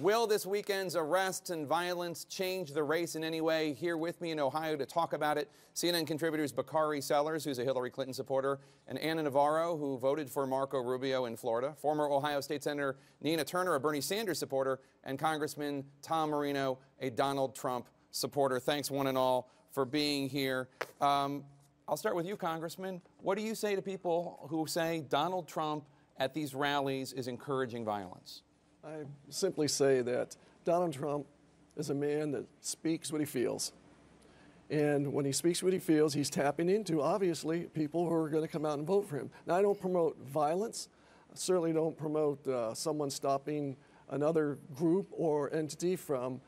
Will this weekend's arrests and violence change the race in any way? Here with me in Ohio to talk about it, CNN contributors Bakari Sellers, who's a Hillary Clinton supporter, and Ana Navarro, who voted for Marco Rubio in Florida, former Ohio State Senator Nina Turner, a Bernie Sanders supporter, and Congressman Tom Marino, a Donald Trump supporter. Thanks one and all for being here. I'll start with you, Congressman. What do you say to people who say Donald Trump at these rallies is encouraging violence? I simply say that Donald Trump is a man that speaks what he feels. And when he speaks what he feels, he's tapping into, obviously, people who are going to come out and vote for him. Now, I don't promote violence. I certainly don't promote someone stopping another group or entity from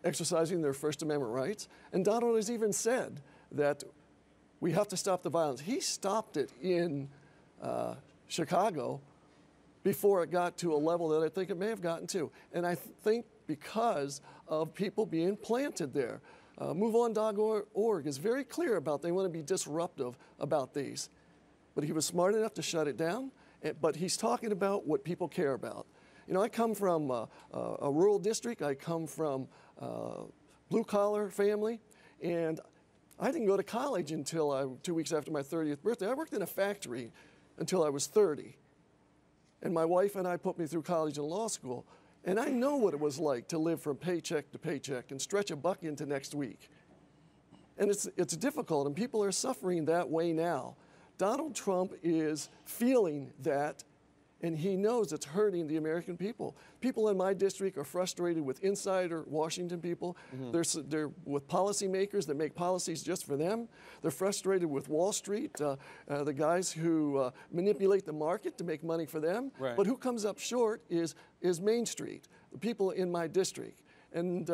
exercising their First Amendment rights. And Donald has even said that we have to stop the violence. He stopped it in Chicago before it got to a level that I think it may have gotten to. And I think because of people being planted there. MoveOn.org is very clear about they want to be disruptive about these. But he was smart enough to shut it down, but he's talking about what people care about. You know, I come from a rural district. I come from a blue-collar family, and I didn't go to college until 2 weeks after my 30th birthday. I worked in a factory until I was 30. And my wife and I put me through college and law school. And I know what it was like to live from paycheck to paycheck and stretch a buck into next week. And it's difficult, and people are suffering that way now. Donald Trump is feeling that, and he knows it's hurting the American people. People in my district are frustrated with insider Washington people. They're with policymakers that make policies just for them. They're frustrated with Wall Street, the guys who manipulate the market to make money for them. Right. But who comes up short is Main Street, the people in my district. And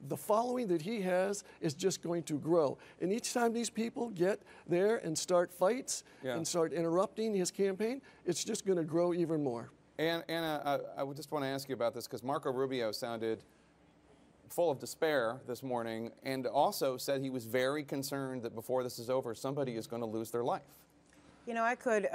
the following that he has is just going to grow. And each time these people get there and start fights and start interrupting his campaign, it's just going to grow even more. And Anna, I would just want to ask you about this because Marco Rubio sounded full of despair this morning and also said he was very concerned that before this is over, somebody is going to lose their life. You know, I could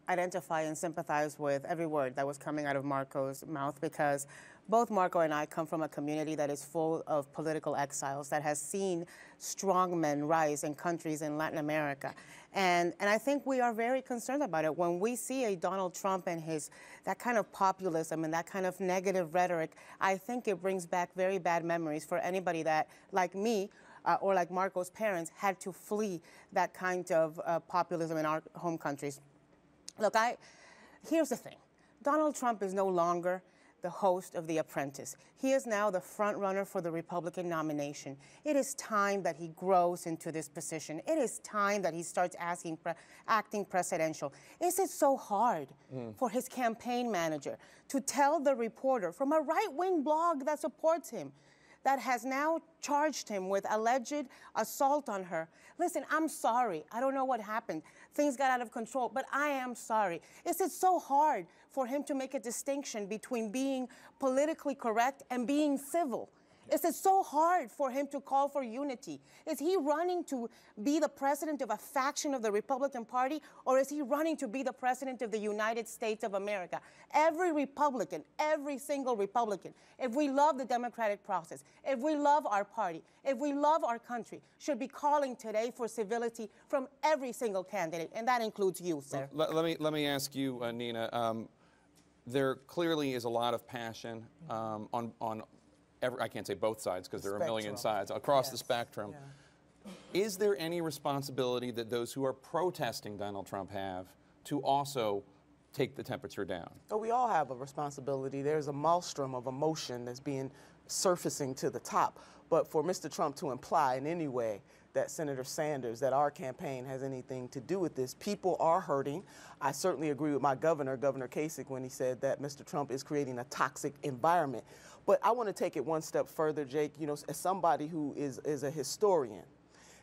identify and sympathize with every word that was coming out of Marco's mouth because both Marco and I come from a community that is full of political exiles, that has seen strong men rise in countries in Latin America. And I think we are very concerned about it. When we see a Donald Trump and that kind of populism and that kind of negative rhetoric, I think it brings back very bad memories for anybody that, like me, or like Marco's parents, had to flee that kind of populism in our home countries. Look, here's the thing. Donald Trump is no longer the host of The Apprentice. He is now the front runner for the Republican nomination. It is time that he grows into this position. It is time that he starts acting presidential. Is it so hard for his campaign manager to tell the reporter from a right-wing blog that supports him, that has now charged him with alleged assault on her? Listen, I'm sorry. I don't know what happened. Things got out of control, but I am sorry. Is it so hard for him to make a distinction between being politically correct and being civil? Is it so hard for him to call for unity? Is he running to be the president of a faction of the Republican Party, or is he running to be the president of the United States of America? Every Republican, every single Republican, if we love the democratic process, if we love our party, if we love our country, should be calling today for civility from every single candidate, and that includes you, sir. Let me ask you, Nina. There clearly is a lot of passion on I can't say both sides because there are a million sides across the spectrum. Yeah. Is there any responsibility that those who are protesting Donald Trump have to also take the temperature down? Oh, we all have a responsibility. There's a maelstrom of emotion that's surfacing to the top. But for Mr. Trump to imply in any way that Senator Sanders, that our campaign has anything to do with this, people are hurting. I certainly agree with my governor, Governor Kasich, when he said that Mr. Trump is creating a toxic environment. But I want to take it one step further, Jake. You know, as somebody who is a historian,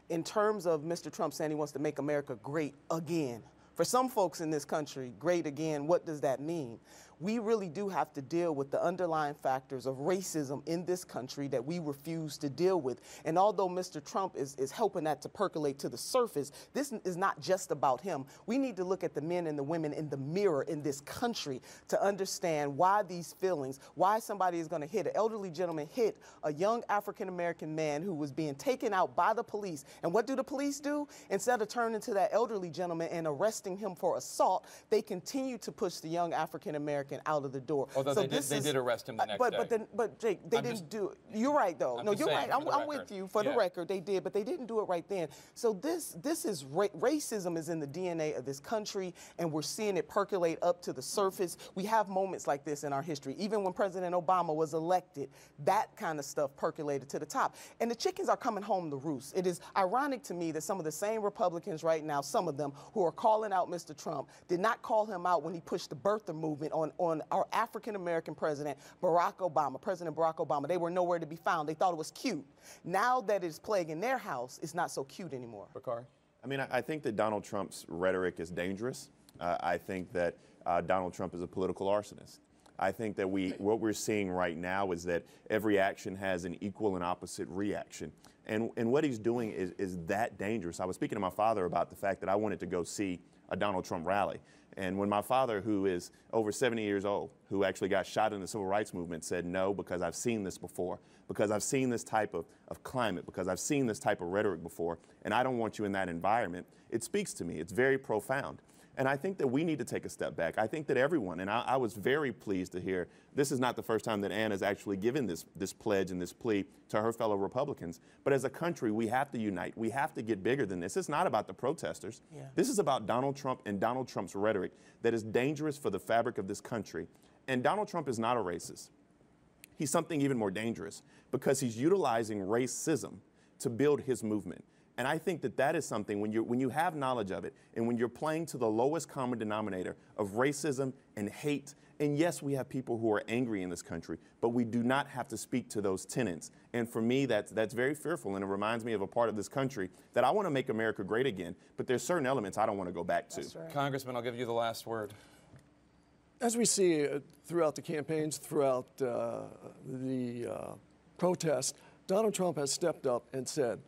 in terms of Mr. Trump saying he wants to make America great again, for some folks in this country, great again, what does that mean? we really do have to deal with the underlying factors of racism in this country that we refuse to deal with. And although Mr. Trump is helping that to percolate to the surface, this is not just about him. We need to look at the men and the women in the mirror in this country to understand why these feelings, why somebody is going to hit, an elderly gentleman hit a young African-American man who was being taken out by the police. And what do the police do? Instead of turning to that elderly gentleman and arresting him for assault, they continue to push the young African-American out of the door. Although so they did arrest him the next day. But Jake, they didn't do it. You're right, though. No, you're right. I'm with you. For the record, they did, but they didn't do it right then. So this is racism is in the DNA of this country, and we're seeing it percolate up to the surface. We have moments like this in our history. Even when President Obama was elected, that kind of stuff percolated to the top. And the chickens are coming home to roost. It is ironic to me that some of the same Republicans right now, some of them who are calling out Mr. Trump, did not call him out when he pushed the birther movement on our African-American president, President Barack Obama. They were nowhere to be found. They thought it was cute. Now that it's plaguing their house, it's not so cute anymore. Bakari? I mean, I think that Donald Trump's rhetoric is dangerous. I think that Donald Trump is a political arsonist. I think that what we're seeing right now is that every action has an equal and opposite reaction. And what he's doing is that dangerous. I was speaking to my father about the fact that I wanted to go see a Donald Trump rally. And when my father, who is over 70 years old, who actually got shot in the civil rights movement, said no, because I've seen this before, because I've seen this type of climate, because I've seen this type of rhetoric before, and I don't want you in that environment, it speaks to me. It's very profound. And I think that we need to take a step back. I think that everyone, and I was very pleased to hear, this is not the first time that Anna's actually given this pledge and this plea to her fellow Republicans. But as a country, we have to unite. We have to get bigger than this. It's not about the protesters. Yeah. This is about Donald Trump and Donald Trump's rhetoric that is dangerous for the fabric of this country. And Donald Trump is not a racist. He's something even more dangerous because he's utilizing racism to build his movement. And I think that is something, when you have knowledge of it, and when you're playing to the lowest common denominator of racism and hate, and yes, we have people who are angry in this country, but we do not have to speak to those tenets. And for me, that's very fearful, and it reminds me of a part of this country that I want to make America great again, but there's certain elements I don't want to go back to. Right. Congressman, I'll give you the last word. As we see throughout the campaigns, throughout the protests, Donald Trump has stepped up and said,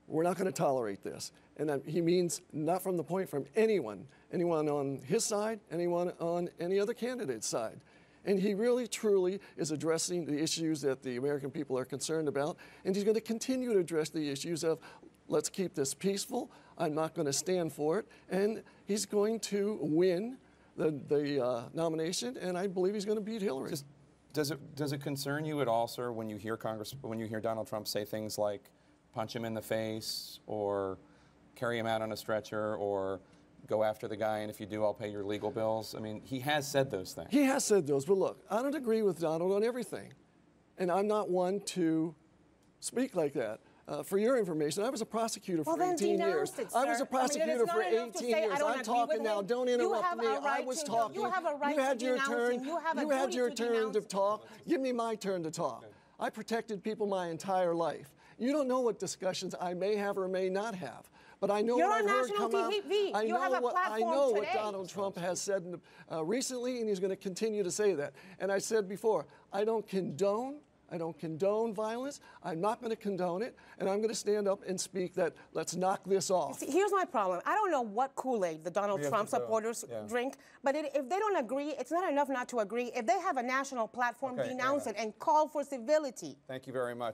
we're not going to tolerate this. And he means not from the point from anyone on his side, anyone on any other candidate's side. And he really, truly is addressing the issues that the American people are concerned about. And he's going to continue to address the issues of, let's keep this peaceful. I'm not going to stand for it. And he's going to win the nomination, and I believe he's going to beat Hillary. Does it concern you at all, sir, when you hear Donald Trump say things like, punch him in the face, or carry him out on a stretcher, or go after the guy, and if you do, I'll pay your legal bills? I mean, he has said those things. He has said those, but look, I don't agree with Donald on everything. And I'm not one to speak like that. For your information, I was a prosecutor for 18 years. I was a prosecutor for 18 years. I'm talking now. Don't interrupt me. I was talking. You have a right to denounce him. You had your turn to talk. Give me my turn to talk. I protected people my entire life. You don't know what discussions I may have or may not have. But I know what I've heard come out. I know what Donald Trump has said recently, and he's going to continue to say that. And I said before, I don't condone violence. I'm not going to condone it, and I'm going to stand up and speak that let's knock this off. See, here's my problem. I don't know what Kool-Aid the Donald Trump supporters drink, but if they don't agree, it's not enough not to agree. If they have a national platform, denounce it and call for civility. Thank you very much.